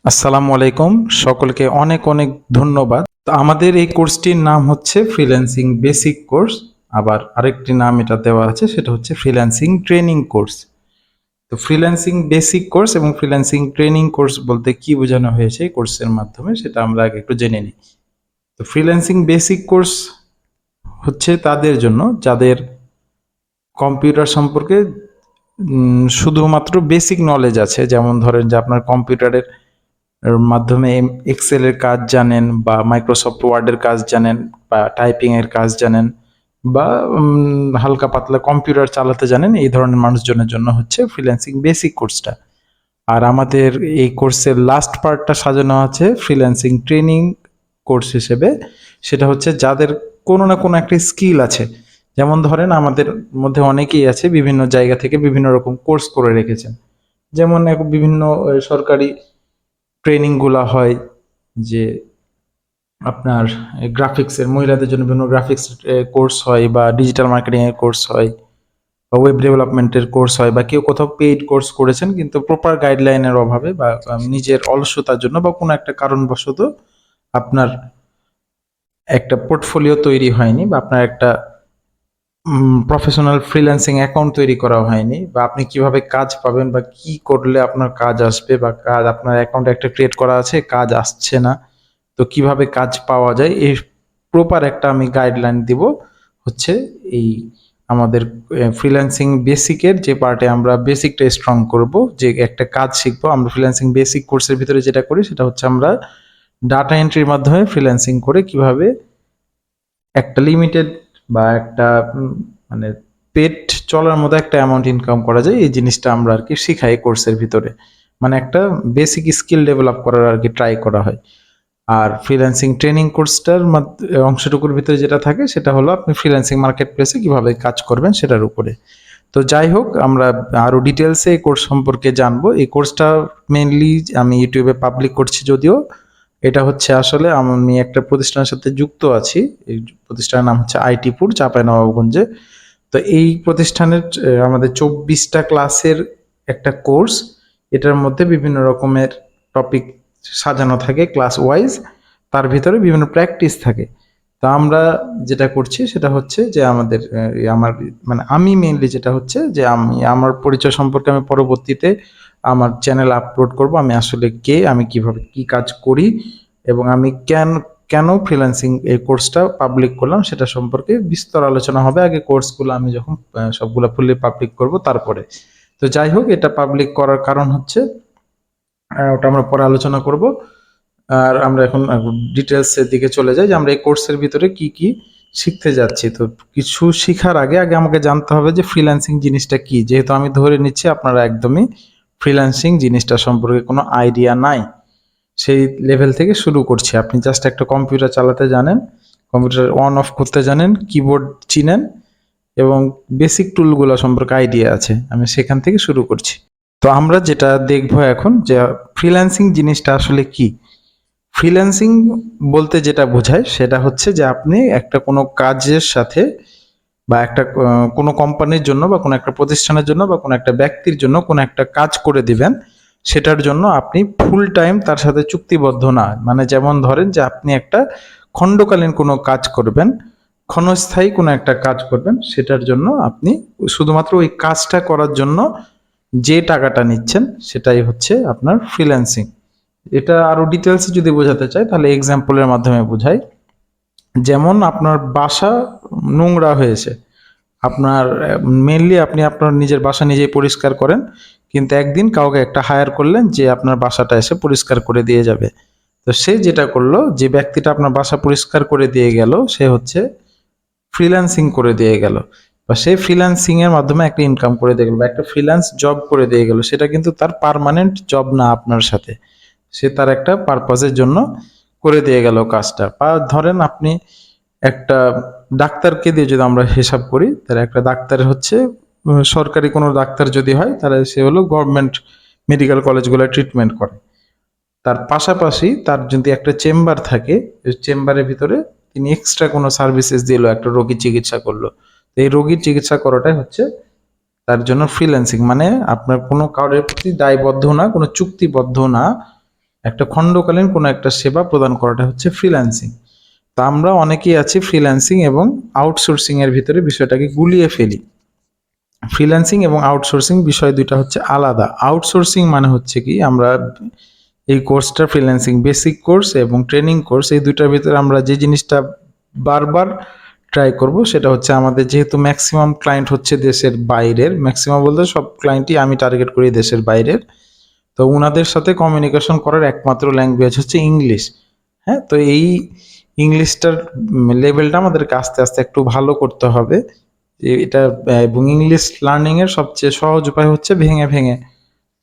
আসসালামু আলাইকুম। সকলকে অনেক অনেক ধন্যবাদ। তো আমাদের এই কোর্সটির নাম হচ্ছে ফ্রিল্যান্সিং বেসিক কোর্স। আবার আরেকটি নাম এটা দেওয়া আছে, সেটা হচ্ছে ফ্রিল্যান্সিং ট্রেনিং কোর্স। তো ফ্রিল্যান্সিং বেসিক কোর্স এবং ফ্রিল্যান্সিং ট্রেনিং কোর্স বলতে কি বোঝানো হয়েছে এই কোর্সের মাধ্যমে, সেটা আমরা আগে একটু জেনে নিই। তো ফ্রিল্যান্সিং বেসিক কোর্স হচ্ছে তাদের জন্য যাদের কম্পিউটার সম্পর্কে শুধুমাত্র বেসিক নলেজ আছে। যেমন ধরেন যে আপনার কম্পিউটারের মাধ্যমে এক্সেলের কাজ জানেন, বা মাইক্রোসফট ওয়ার্ডের কাজ জানেন, বা টাইপিংয়ের কাজ জানেন, বা হালকা পাতলা কম্পিউটার চালাতে জানেন, এই ধরনের মানুষজনের জন্য হচ্ছে ফ্রিল্যান্সিং বেসিক কোর্সটা। আর আমাদের এই কোর্সের লাস্ট পার্টটা সাজানো আছে ফ্রিল্যান্সিং ট্রেনিং কোর্স হিসেবে। সেটা হচ্ছে যাদের কোনো না কোনো একটা স্কিল আছে। যেমন ধরেন আমাদের মধ্যে অনেকেই আছে বিভিন্ন জায়গা থেকে বিভিন্ন রকম কোর্স করে রেখেছেন। যেমন বিভিন্ন সরকারি ট্রেনিংগুলা হয়, যে আপনার গ্রাফিক্সের মহিলাদের জন্য বিভিন্ন গ্রাফিক্স কোর্স হয়, বা ডিজিটাল মার্কেটিং এর কোর্স হয়, বা ওয়েব ডেভেলপমেন্টের কোর্স হয়, বা কেউ কোথাও পেইড কোর্স করেছেন কিন্তু প্রপার গাইডলাইনের অভাবে, বা নিজের অলসতার জন্য, বা কোনো একটা কারণবশত আপনার একটা পোর্টফোলিও তৈরি হয়নি, বা আপনার একটা প্রফেশনাল ফ্রিল্যান্সিং অ্যাকাউন্ট তৈরি করা হয়নি, বা আপনি কিভাবে কাজ পাবেন, বা কি করলে আপনার কাজ আসবে, বা কাজ আপনার অ্যাকাউন্ট একটা ক্রিয়েট করা আছে, কাজ আসছে না, তো কিভাবে কাজ পাওয়া যায়, এই প্রপার একটা আমি গাইডলাইন দিব হচ্ছে এই আমাদের ফ্রিল্যান্সিং বেসিকের যে পার্টে আমরা বেসিকটা স্ট্রং করব, যে একটা কাজ শিখবো। আমরা ফ্রিল্যান্সিং বেসিক কোর্সের ভিতরে যেটা করি সেটা হচ্ছে আমরা ডাটা এন্ট্রির মাধ্যমে ফ্রিল্যান্সিং করে কিভাবে একটা লিমিটেড বা একটা মানে পেট চলার মতো একটা অ্যামাউন্ট ইনকাম করা যায়, এই জিনিসটা আমরা আর কি শিখাই কোর্সের ভিতরে। মানে একটা বেসিক স্কিল ডেভেলপ করার আর কি ট্রাই করা হয়। আর ফ্রিল্যান্সিং ট্রেনিং কোর্সটার অংশটুকুর ভিতরে যেটা থাকে সেটা হলো আপনি ফ্রিল্যান্সিং মার্কেট প্লেসে কিভাবে কাজ করবেন সেটার উপরে। তো যাই হোক, আমরা আরো ডিটেলসে এই কোর্স সম্পর্কে জানবো। এই কোর্সটা মেইনলি আমি ইউটিউবে পাবলিক করছি, যদিও এটা হচ্ছে আসলে আমি একটা প্রতিষ্ঠানের সাথে যুক্ত আছি। এই প্রতিষ্ঠানের নাম হচ্ছে আইটিপুর, চাঁপাইনবাবগঞ্জে। তো এই প্রতিষ্ঠানের আমাদের 24টা ক্লাসের একটা কোর্স। এটার মধ্যে বিভিন্ন রকমের টপিক সাজানো থাকে ক্লাস ওয়াইজ, তার ভিতরে বিভিন্ন প্র্যাকটিস থাকে। তো আমরা যেটা করছি সেটা হচ্ছে যে আমাদের আমার মানে আমি মেইনলি যেটা হচ্ছে যে আমি আমার পরিচয় সম্পর্কে আমি পরবর্তীতে আমার চ্যানেল আপলোড করব। আমি আসলে কে, আমি কিভাবে কি কাজ করি, এবং আমি কেন কেন ফ্রিল্যান্সিং এই কোর্সটা পাবলিক করলাম সেটা সম্পর্কে বিস্তর আলোচনা হবে। আগে কোর্সগুলো আমি যখন সবগুলো ফুললি পাবলিক করব তারপরে। তো যাই হোক, এটা পাবলিক করার কারণ হচ্ছে ওটা আমরা পরে আলোচনা করব। আর আমরা এখন ডিটেলসের দিকে চলে যাই, যে আমরা এই কোর্সের ভিতরে কি কি শিখতে যাচ্ছি। তো কিছু শিখার আগে আগে আমাকে জানতে হবে যে ফ্রিল্যান্সিং জিনিসটা কি। যেহেতু আমি ধরে নিচ্ছি আপনারা একদমই ফ্রিল্যান্সিং জিনিসটা সম্পর্কে কোনো আইডিয়া নাই, সেই লেভেল থেকে শুরু করছি। আপনি জাস্ট একটা কম্পিউটার চালাতে জানেন, কম্পিউটার অন অফ করতে জানেন, কিবোর্ড চিনেন, এবং বেসিক টুলগুলো সম্পর্কে আইডিয়া আছে। আমি সেখান থেকে শুরু করছি। তো আমরা যেটা দেখবো এখন, যে ফ্রিল্যান্সিং জিনিসটা আসলে কি। ফ্রিল্যান্সিং বলতে যেটা বোঝায় সেটা হচ্ছে যে আপনি একটা কোনো কাজের সাথে, বা একটা কোনো কোম্পানির জন্য, বা কোনো একটা প্রতিষ্ঠানের জন্য, বা কোনো একটা ব্যক্তির জন্য কোনো একটা কাজ করে দিবেন। সেটার জন্য আপনি ফুল টাইম তার সাথে চুক্তিবদ্ধ না। মানে যেমন ধরেন যে আপনি একটা খণ্ডকালীন কোনো কাজ করবেন, ক্ষণস্থায়ী কোনো একটা কাজ করবেন, সেটার জন্য আপনি শুধুমাত্র ওই কাজটা করার জন্য যে টাকাটা নিচ্ছেন সেটাই হচ্ছে আপনার ফ্রিল্যান্সিং। এটা আরো ডিটেলসে যদি বোঝাতে চাই তাহলে এক্সাম্পলের মাধ্যমে বোঝাই। যেমন আপনার বাসা নোংরা হয়েছে, আপনার মেনলি আপনি আপনার নিজের বাসা নিজেই পরিষ্কার করেন, কিন্তু একদিন কাউকে একটা হায়ার করলেন যে আপনার বাসাটা এসে পরিষ্কার করে দিয়ে যাবে। তো সে যেটা করলো, যে ব্যক্তিটা আপনার বাসা পরিষ্কার করে দিয়ে গেল, সে হচ্ছে ফ্রিল্যান্সিং করে দিয়ে গেল, বা সে ফ্রিল্যান্সিং এর মাধ্যমে একটা ইনকাম করে দিয়ে গেল, বা একটা ফ্রিল্যান্স জব করে দিয়ে গেল। সেটা কিন্তু তার পার্মানেন্ট জব না আপনার সাথে, সে তার একটা পারপাজের জন্য করে দিয়ে গেল কাজটা। বা ধরেন আপনি একটা ডাক্তারকে দিয়ে যদি আমরা হিসাব করি, তাহলে একটা ডাক্তার হচ্ছে সরকারি কোনো ডাক্তার যদি হয় তাহলে সে হলো গভর্নমেন্ট মেডিকেল কলেজগুলো ট্রিটমেন্ট করে। তার পাশাপাশি তার যদি একটা চেম্বার থাকে, চেম্বারের ভিতরে তিনি এক্সট্রা কোনো সার্ভিসেস দিল, একটা রোগীর চিকিৎসা করলো। তো এই রোগীর চিকিৎসা করাটাই হচ্ছে তার জন্য ফ্রিল্যান্সিং। মানে আপনার কোনো কারোর প্রতি দায়বদ্ধ না, কোনো চুক্তিবদ্ধ না, একটা খণ্ডকালীন কোনো একটা সেবা প্রদান করাটা হচ্ছে ফ্রিল্যান্সিং। তো আমরা অনেকেই আছি ফ্রিল্যান্সিং এবং আউটসোর্সিং এর ভিতরে বিষয়টাকে গুলিয়ে ফেলি। ফ্রিল্যান্সিং এবং আউটসোর্সিং বিষয় দুইটা হচ্ছে আলাদা। আউটসোর্সিং মানে হচ্ছে কি, আমরা এই কোর্সটা ফ্রিল্যান্সিং বেসিক কোর্স এবং ট্রেনিং কোর্স, এই দুইটার ভিতরে আমরা যে জিনিসটা বারবার ট্রাই করব সেটা হচ্ছে, আমাদের যেহেতু ম্যাক্সিমাম ক্লায়েন্ট হচ্ছে দেশের বাইরের, ম্যাক্সিমাম বলতে সব ক্লায়েন্টই আমি টার্গেট করি দেশের বাইরের, তো ওনাদের সাথে কমিউনিকেশন করার একমাত্র ল্যাঙ্গুয়েজ হচ্ছে ইংলিশ। হ্যাঁ, তো এই ইংলিশটার লেভেলটা আমাদেরকে আস্তে আস্তে একটু ভালো করতে হবে। এটা এবং ইংলিশ লার্নিং এর সবচেয়ে সহজ উপায় হচ্ছে ভেঙে ভেঙে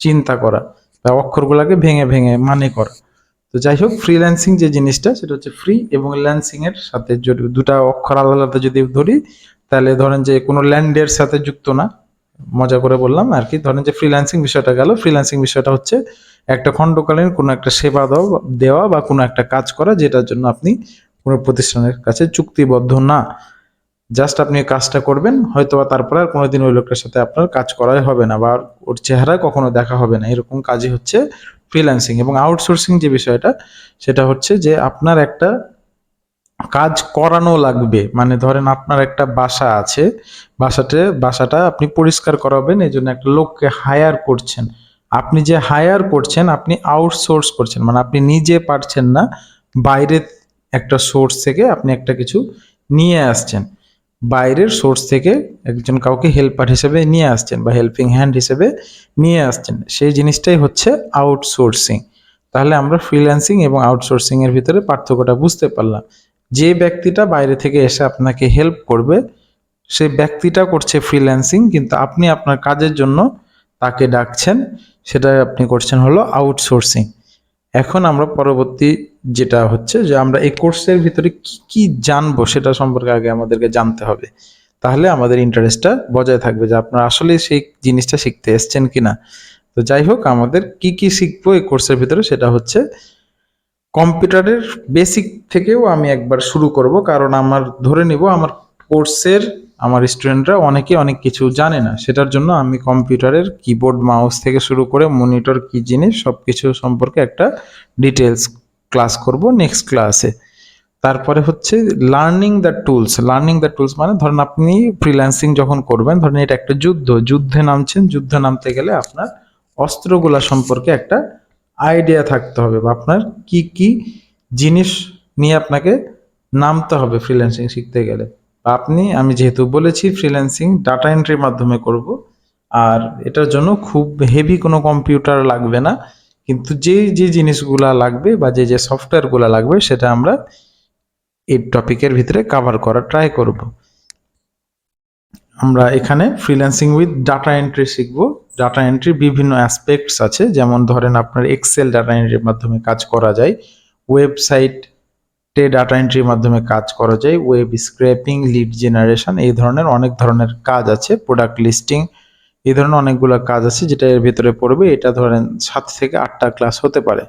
চিন্তা করা বা অক্ষরগুলোকে ভেঙে ভেঙে মানে করা। তো যাই হোক, ফ্রিল্যান্সিং যে জিনিসটা সেটা হচ্ছে ফ্রি এবং ল্যান্সিং এর সাথে যদি দুটা অক্ষর আলাদা আলাদা যদি ধরি, তাহলে ধরেন যে কোনো ল্যান্ডের সাথে যুক্ত না, মজা করে বললাম আর কি। ধরেন যে ফ্রিল্যান্সিং বিষয়টা গেল, ফ্রিল্যান্সিং বিষয়টা হচ্ছে একটা খণ্ডকালীন কোনো একটা সেবা দেওয়া বা কোনো একটা কাজ করা, যেটার জন্য আপনি কোনো প্রতিষ্ঠানের কাছে চুক্তিবদ্ধ না। জাস্ট আপনি কাজটা করবেন, হয়তো বা তারপরে আর কোনোদিন ওই লোকের সাথে আপনার কাজ করাই হবে না বা ওর চেহারা কখনো দেখা হবে না, এরকম কাজই হচ্ছে ফ্রিল্যান্সিং। এবং আউটসোর্সিং যে বিষয়টা, সেটা হচ্ছে যে আপনার একটা কাজ করানো লাগবে। মানে ধরেন আপনার একটা বাসা আছে, বাসাটা আপনি পরিষ্কার করাবেন, এই জন্য একটা লোককে হায়ার করছেন। আপনি যে হায়ার করছেন, আপনি আউটসোর্স করছেন, মানে আপনি নিজে পারছেন না, বাইরে একটা সোর্স থেকে আপনি একটা কিছু নিয়ে আসছেন, বাইরের সোর্স থেকে একজন কাউকে হেল্পার হিসেবে নিয়ে আসছেন বা হেল্পিং হ্যান্ড হিসেবে নিয়ে আসছেন, সেই জিনিসটাই হচ্ছে আউটসোর্সিং। তাহলে আমরা ফ্রিল্যান্সিং এবং আউটসোর্সিং এর ভিতরে পার্থক্যটা বুঝতে পারলাম। যে ব্যক্তিটা বাইরে থেকে এসে আপনাকে হেল্প করবে, সেই ব্যক্তিটা করছে ফ্রিল্যান্সিং, কিন্তু আপনি আপনার কাজের জন্য তাকে ডাকছেন, সেটা আপনি করছেন হলো আউটসোর্সিং। এখন আমরা পরবর্তী যেটা হচ্ছে যে আমরা এই কোর্সের ভিতরে কি কি জানবো সেটা সম্পর্কে আগে আমাদেরকে জানতে হবে, তাহলে আমাদের ইন্টারেস্টটা বজায় থাকবে যে আপনারা আসলে সেই জিনিসটা শিখতে এসছেন কিনা। তো যাই হোক, আমাদের কি কি শিখবো এই কোর্সের ভিতরে, সেটা হচ্ছে কম্পিউটারের বেসিক থেকেও আমি একবার শুরু করব, কারণ আমার ধরে নিব আমার কোর্সের আমার স্টুডেন্টরা অনেকে অনেক কিছু জানে না, সেটার জন্য আমি কম্পিউটারের কিবোর্ড মাউস থেকে শুরু করে মনিটর কি জিনিস সব কিছু সম্পর্কে একটা ডিটেলস ক্লাস করব নেক্সট ক্লাসে। তারপরে হচ্ছে লার্নিং দ্য টুলস মানে ধরেন আপনি ফ্রিল্যান্সিং যখন করবেন, ধরেন এটা একটা যুদ্ধে নামছেন, যুদ্ধে নামতে গেলে আপনার অস্ত্রগুলা সম্পর্কে একটা আইডিয়া থাকতে হবে, বা আপনার কি কি জিনিস নিয়ে আপনাকে নামতে হবে ফ্রিল্যান্সিং শিখতে গেলে। আমি যেহেতু বলেছি ফ্রিল্যান্সিং ডাটা এন্ট্রির মাধ্যমে করব, আর এটার জন্য খুব হেভি কোনো কম্পিউটার লাগবে না, কিন্তু যে জিনিসগুলা লাগবে বা যে সফটওয়্যারগুলা লাগবে সেটা আমরা এই টপিকের ভিতরে কভার করার ট্রাই করব। আমরা এখানে ফ্রিল্যান্সিং উইথ ডাটা এন্ট্রি শিখব। ডাটা এন্ট্রির বিভিন্ন অ্যাসপেক্টস আছে, যেমন ধরেন আপনার এক্সেল ডাটা এন্ট্রির মাধ্যমে কাজ করা যায়, ওয়েবসাইটে ডাটা এন্ট্রির মাধ্যমে কাজ করা যায়, ওয়েব স্ক্র্যাপিং, লিড জেনারেশন, এই ধরনের অনেক ধরনের কাজ আছে, প্রোডাক্ট লিস্টিং, এই ধরনের অনেকগুলো কাজ আছে যেটা এর ভিতরে পড়বে। এটা ধরেন 7 থেকে 8টা ক্লাস হতে পারে।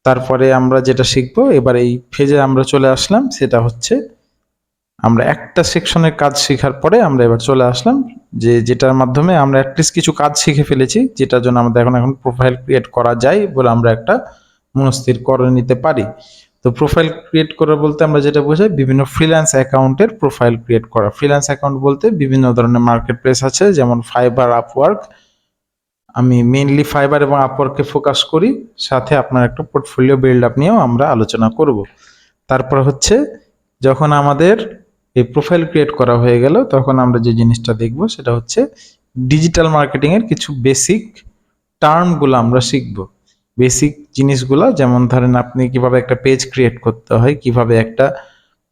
তারপরে আমরা যেটা শিখবো, এবার এই ফেজে আমরা চলে আসলাম, সেটা হচ্ছে আমরা একটা সেকশনের কাজ শেখার পরে আমরা এবার চলে আসলাম যেটার মাধ্যমে আমরা অ্যাটলিস্ট কিছু কাজ শিখে ফেলেছি, যেটার জন্য আমাদের এখন প্রোফাইল ক্রিয়েট করা যায় বলে আমরা একটা মনস্থির করে নিতে পারি। তো প্রোফাইল ক্রিয়েট করা বলতে আমরা যেটা বোঝাই, বিভিন্ন ফ্রিল্যান্স অ্যাকাউন্টের প্রোফাইল ক্রিয়েট করা। ফ্রিল্যান্স অ্যাকাউন্ট বলতে বিভিন্ন ধরনের মার্কেট প্লেস আছে, যেমন ফাইবার, আপওয়ার্ক। আমি মেইনলি ফাইবার এবং আপওয়ার্ককে ফোকাস করি, সাথে আপনার একটা পোর্টফোলিও বিল্ড আপ নিয়েও আমরা আলোচনা করব। তারপর হচ্ছে যখন আমাদের এই প্রোফাইল ক্রিয়েট করা হয়ে গেল, তখন আমরা যে জিনিসটা দেখব সেটা হচ্ছে ডিজিটাল মার্কেটিং এর কিছু বেসিক টার্মগুলো আমরা শিখব। বেসিক জিনিসগুলো, যেমন ধরেন আপনি কিভাবে একটা পেজ ক্রিয়েট করতে হয়, কিভাবে একটা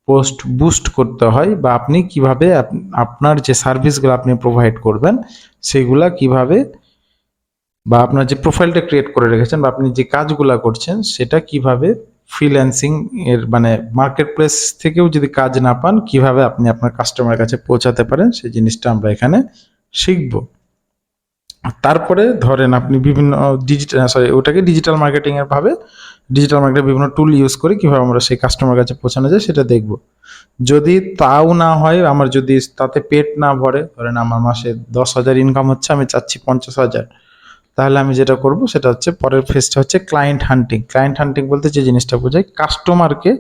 পোস্ট বুস্ট করতে হয়, বা আপনি কিভাবে আপনার যে সার্ভিসগুলো আপনি প্রোভাইড করবেন সেগুলা কিভাবে, বা আপনার যে প্রোফাইলটা ক্রিয়েট করে রেখেছেন বা আপনি যে কাজগুলা করছেন সেটা কিভাবে ফ্রিল্যান্সিং এর মানে মার্কেট প্লেস থেকেও যদি কাজ না পান, কিভাবে আপনি আপনার কাস্টমারের কাছে পৌঁছাতে পারেন, সেই জিনিসটা আমরা এখানে শিখব। তারপরে ধরেন আপনি বিভিন্ন ডিজিটাল মার্কেটিং এর ডিজিটাল মার্কেটিং বিভিন্ন টুল ইউজ করে কিভাবে আমরা সেই কাস্টমার কাছে পৌঁছানো যায় সেটা দেখব। যদি তাও না হয়, আমার যদি তাতে পেট না ভরে, ধরেন আমার মাসে 10,000 ইনকাম হচ্ছে, আমি চাচ্ছি 50,000, তাহলে আমি যেটা করব সেটা হচ্ছে পরের ফেজটা হচ্ছে ক্লায়েন্ট হান্টিং। ক্লায়েন্ট হান্টিং বলতে যে জিনিসটা বোঝায় কাস্টমারকে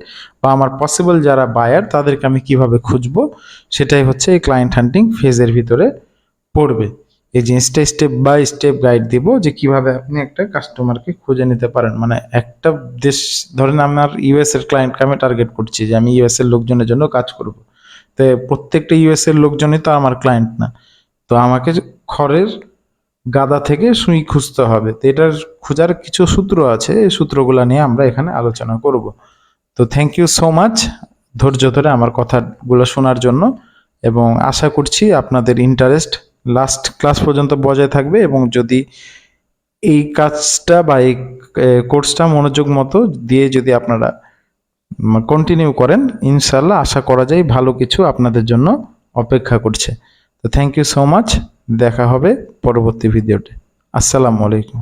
বা আমার পসিবল যারা বায়ার তাদেরকে আমি কিভাবে খুঁজবো, সেটাই হচ্ছে এই ক্লায়েন্ট হান্টিং ফেজের ভিতরে পড়বে। এই জিনিসটা স্টেপ বাই স্টেপ গাইড দিব যে কিভাবে আপনি একটা কাস্টমারকে খুঁজে নিতে পারেন। মানে একটা দেশ ধরেন আমার ইউএস এর ক্লায়েন্টকে আমি টার্গেট করছি যে আমি ইউএস এর লোকজনের জন্য কাজ করব, তো প্রত্যেকটা ইউএস এর লোকজনই তো আমার ক্লায়েন্ট না, তো আমাকে খড়ের গাদা থেকে সুই খুঁজতে হবে। তো এটার খোঁজার কিছু সূত্র আছে, এই সূত্রগুলো নিয়ে আমরা এখানে আলোচনা করব। তো থ্যাংক ইউ সো মাচ ধৈর্য ধরে আমার কথাগুলো শোনার জন্য, এবং আশা করছি আপনাদের ইন্টারেস্ট লাস্ট ক্লাস পর্যন্ত বজায় থাকবে, এবং যদি এই কাজটা বা এই কোর্সটা মনোযোগ মতো দিয়ে যদি আপনারা কন্টিনিউ করেন, ইনশাল্লাহ আশা করা যায় ভালো কিছু আপনাদের জন্য অপেক্ষা করছে। তো থ্যাংক ইউ সো মাচ, দেখা হবে পরবর্তী ভিডিওতে। আসসালামু আলাইকুম।